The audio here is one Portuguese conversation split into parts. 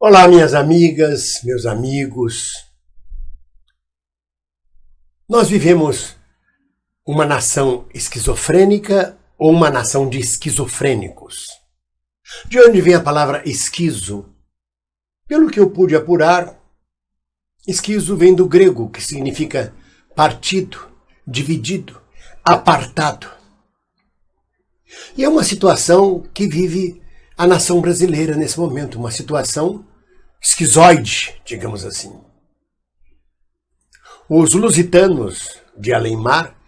Olá, minhas amigas, meus amigos. Nós vivemos uma nação esquizofrênica ou uma nação de esquizofrênicos? De onde vem a palavra esquizo? Pelo que eu pude apurar, esquizo vem do grego, que significa partido, dividido, apartado. E é uma situação que vive a nação brasileira nesse momento, uma situação esquizoide, digamos assim. Os lusitanos de além-mar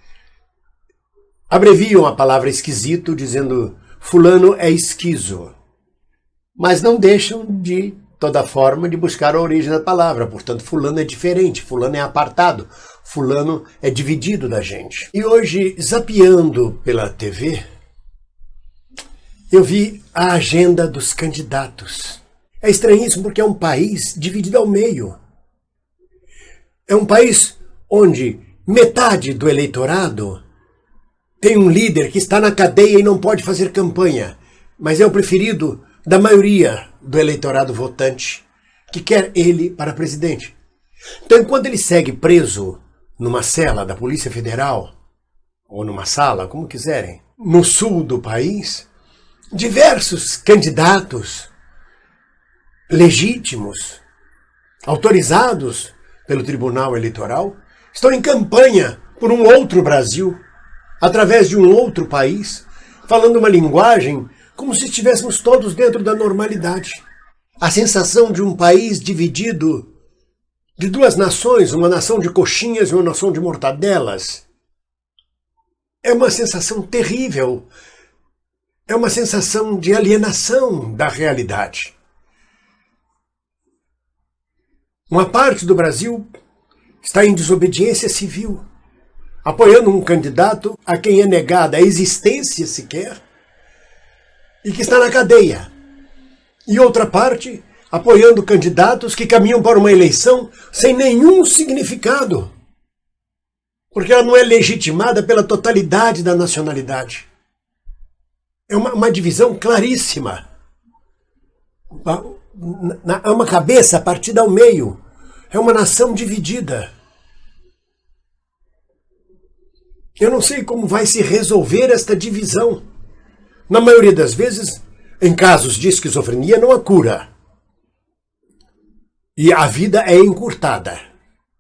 abreviam a palavra esquisito dizendo fulano é esquizo, mas não deixam de toda forma de buscar a origem da palavra. Portanto, fulano é diferente, fulano é apartado, fulano é dividido da gente. E hoje, zapeando pela TV, eu vi a agenda dos candidatos. É estranhíssimo porque é um país dividido ao meio. É um país onde metade do eleitorado tem um líder que está na cadeia e não pode fazer campanha, mas é o preferido da maioria do eleitorado votante, que quer ele para presidente. Então, enquanto ele segue preso numa cela da Polícia Federal, ou numa sala, como quiserem, no sul do país, diversos candidatos legítimos, autorizados pelo Tribunal Eleitoral, estão em campanha por um outro Brasil, através de um outro país, falando uma linguagem como se estivéssemos todos dentro da normalidade. A sensação de um país dividido de duas nações, uma nação de coxinhas e uma nação de mortadelas, é uma sensação terrível. É uma sensação de alienação da realidade. Uma parte do Brasil está em desobediência civil, apoiando um candidato a quem é negada a existência sequer e que está na cadeia. E outra parte apoiando candidatos que caminham para uma eleição sem nenhum significado, porque ela não é legitimada pela totalidade da nacionalidade. É uma divisão claríssima. É uma cabeça partida ao meio. É uma nação dividida. Eu não sei como vai se resolver esta divisão. Na maioria das vezes, em casos de esquizofrenia, não há cura. E a vida é encurtada.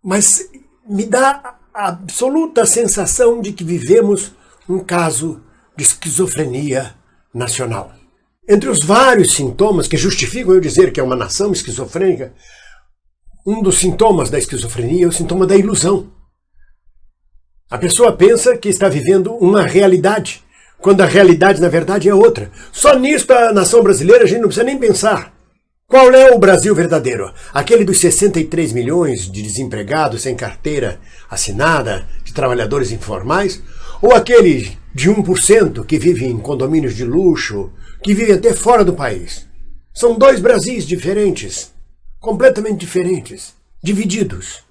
Mas me dá a absoluta sensação de que vivemos um caso de esquizofrenia nacional. Entre os vários sintomas que justificam eu dizer que é uma nação esquizofrênica, um dos sintomas da esquizofrenia é o sintoma da ilusão. A pessoa pensa que está vivendo uma realidade, quando a realidade, na verdade, é outra. Só nisto a nação brasileira a gente não precisa nem pensar. Qual é o Brasil verdadeiro? Aquele dos 63 milhões de desempregados sem carteira assinada, de trabalhadores informais? Ou aquele de 1% que vive em condomínios de luxo, que vive até fora do país? São dois Brasis diferentes, completamente diferentes, divididos.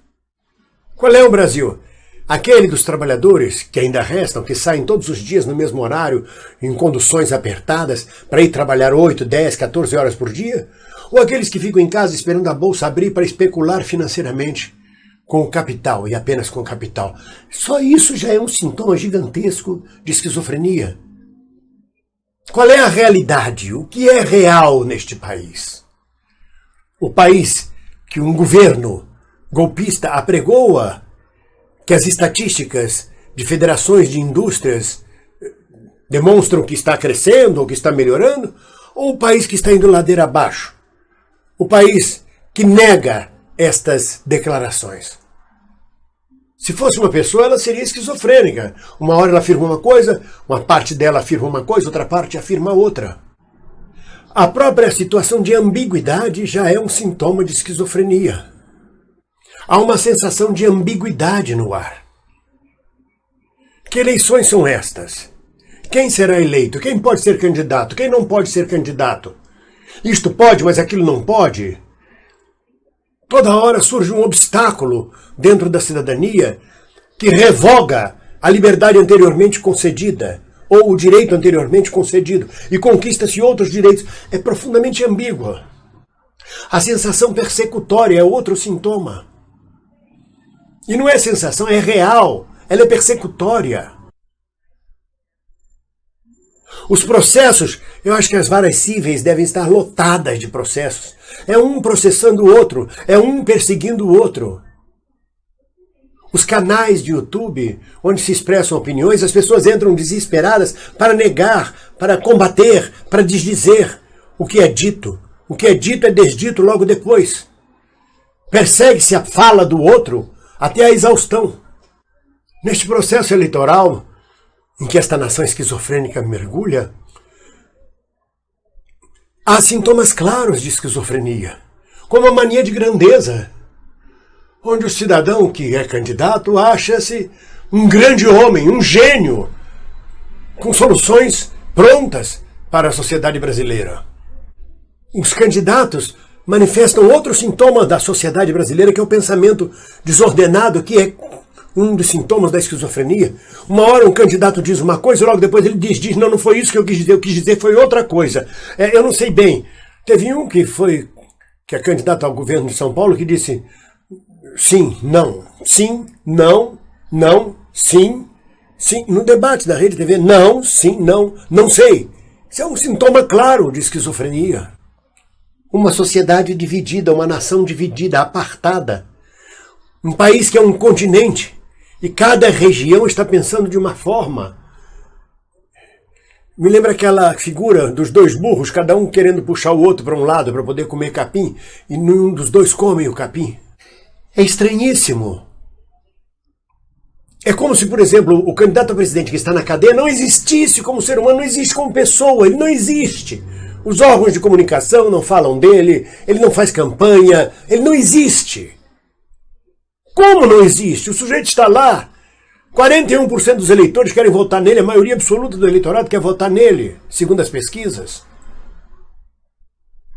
Qual é o Brasil? Aquele dos trabalhadores que ainda restam, que saem todos os dias no mesmo horário, em conduções apertadas, para ir trabalhar 8, 10, 14 horas por dia? Ou aqueles que ficam em casa esperando a bolsa abrir para especular financeiramente com o capital e apenas com o capital? Só isso já é um sintoma gigantesco de esquizofrenia. Qual é a realidade? O que é real neste país? O país que um governo golpista apregoa que as estatísticas de federações de indústrias demonstram que está crescendo ou que está melhorando? Ou o país que está indo ladeira abaixo? O país que nega estas declarações? Se fosse uma pessoa, ela seria esquizofrênica. Uma hora ela afirma uma coisa, uma parte dela afirma uma coisa, outra parte afirma outra. A própria situação de ambiguidade já é um sintoma de esquizofrenia. Há uma sensação de ambiguidade no ar. Que eleições são estas? Quem será eleito? Quem pode ser candidato? Quem não pode ser candidato? Isto pode, mas aquilo não pode? Toda hora surge um obstáculo dentro da cidadania que revoga a liberdade anteriormente concedida, ou o direito anteriormente concedido, e conquista-se outros direitos. É profundamente ambígua. A sensação persecutória é outro sintoma. E não é sensação, é real. Ela é persecutória. Os processos, eu acho que as varas cíveis devem estar lotadas de processos. É um processando o outro, é um perseguindo o outro. Os canais de YouTube, onde se expressam opiniões, as pessoas entram desesperadas para negar, para combater, para desdizer o que é dito. O que é dito é desdito logo depois. Persegue-se a fala do outro até a exaustão. Neste processo eleitoral, em que esta nação esquizofrênica mergulha, há sintomas claros de esquizofrenia, como a mania de grandeza, onde o cidadão que é candidato acha-se um grande homem, um gênio, com soluções prontas para a sociedade brasileira. Os candidatos manifestam outro sintoma da sociedade brasileira, que é o pensamento desordenado, que é um dos sintomas da esquizofrenia. Uma hora um candidato diz uma coisa, logo depois ele diz, não foi isso que eu quis dizer foi outra coisa. Eu não sei bem. Teve um que é candidato ao governo de São Paulo, que disse sim, não, sim. No debate da Rede TV, não, sim, não sei. Isso é um sintoma claro de esquizofrenia. Uma sociedade dividida, uma nação dividida, apartada. Um país que é um continente. E cada região está pensando de uma forma. Me lembra aquela figura dos dois burros, cada um querendo puxar o outro para um lado para poder comer capim, e nenhum dos dois come o capim. É estranhíssimo. É como se, por exemplo, o candidato a presidente que está na cadeia não existisse como ser humano, não existe como pessoa, ele não existe. Os órgãos de comunicação não falam dele, ele não faz campanha, ele não existe. Como não existe? O sujeito está lá, 41% dos eleitores querem votar nele, a maioria absoluta do eleitorado quer votar nele, segundo as pesquisas.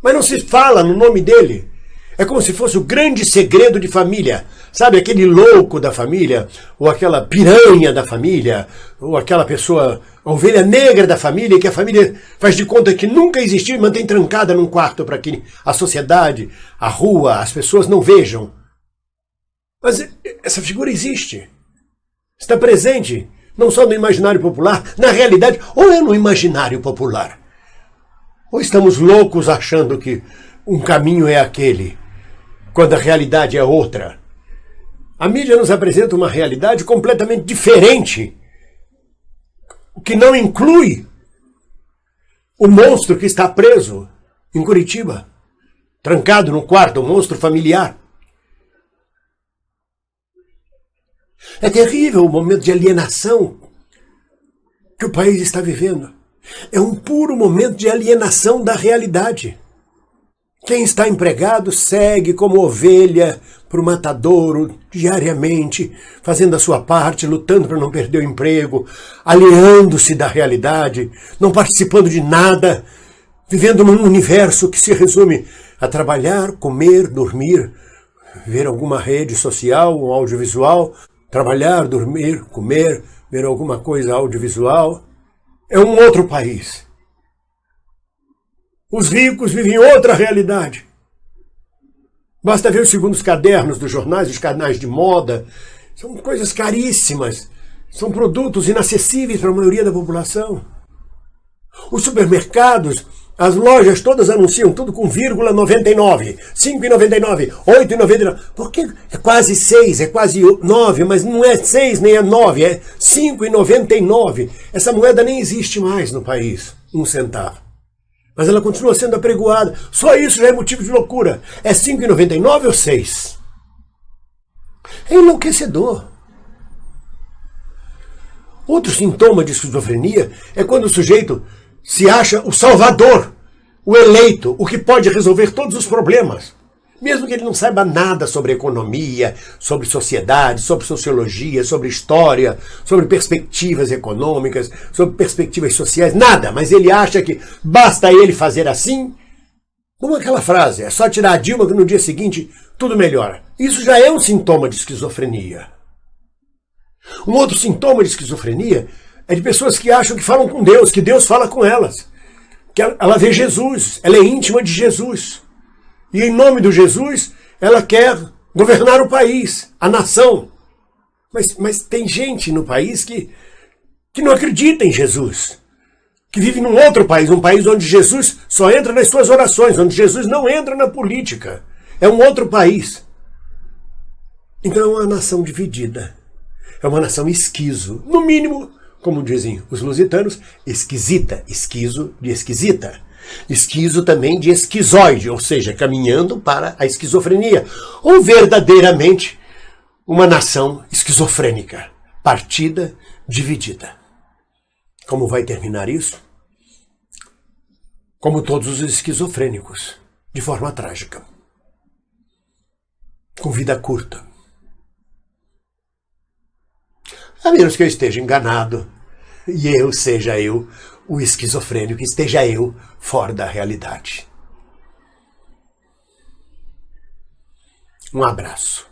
Mas não se fala no nome dele. É como se fosse o grande segredo de família. Sabe, aquele louco da família, ou aquela piranha da família, ou aquela pessoa, a ovelha negra da família, que a família faz de conta que nunca existiu e mantém trancada num quarto para que a sociedade, a rua, as pessoas não vejam. Mas essa figura existe. Está presente, não só no imaginário popular, na realidade, ou é no imaginário popular. Ou estamos loucos achando que um caminho é aquele, quando a realidade é outra. A mídia nos apresenta uma realidade completamente diferente, o que não inclui o monstro que está preso em Curitiba, trancado no quarto, o monstro familiar. É terrível o momento de alienação que o país está vivendo. É um puro momento de alienação da realidade. Quem está empregado segue como ovelha para o matadouro diariamente, fazendo a sua parte, lutando para não perder o emprego, aliando-se da realidade, não participando de nada, vivendo num universo que se resume a trabalhar, comer, dormir, ver alguma rede social, um audiovisual, trabalhar, dormir, comer, ver alguma coisa audiovisual. É um outro país. Os ricos vivem outra realidade. Basta ver os segundos cadernos dos jornais, os canais de moda. São coisas caríssimas. São produtos inacessíveis para a maioria da população. Os supermercados, as lojas todas anunciam tudo com vírgula 99, 5,99, 8,99. Porque é quase 6, é quase 9, mas não é 6 nem é 9, é 5,99. Essa moeda nem existe mais no país, 1 centavo. Mas ela continua sendo apregoada. Só isso já é motivo de loucura. É 5,99 ou 6? É enlouquecedor. Outro sintoma de esquizofrenia é quando o sujeito se acha o salvador, o eleito, o que pode resolver todos os problemas. Mesmo que ele não saiba nada sobre economia, sobre sociedade, sobre sociologia, sobre história, sobre perspectivas econômicas, sobre perspectivas sociais, nada. Mas ele acha que basta ele fazer assim, como aquela frase, é só tirar a Dilma que no dia seguinte tudo melhora. Isso já é um sintoma de esquizofrenia. Um outro sintoma de esquizofrenia é de pessoas que acham que falam com Deus, que Deus fala com elas. Que ela vê Jesus, ela é íntima de Jesus. E em nome do Jesus, ela quer governar o país, a nação. Mas tem gente no país que não acredita em Jesus, que vive num outro país, um país onde Jesus só entra nas suas orações, onde Jesus não entra na política. É um outro país. Então é uma nação dividida. É uma nação esquizo. No mínimo, como dizem os lusitanos, esquisita. Esquizo de esquisita. Esquizo também de esquizoide, ou seja, caminhando para a esquizofrenia. Ou verdadeiramente uma nação esquizofrênica, partida, dividida. Como vai terminar isso? Como todos os esquizofrênicos, de forma trágica. Com vida curta. A menos que eu esteja enganado e seja eu o esquizofrênico, esteja eu fora da realidade. Um abraço.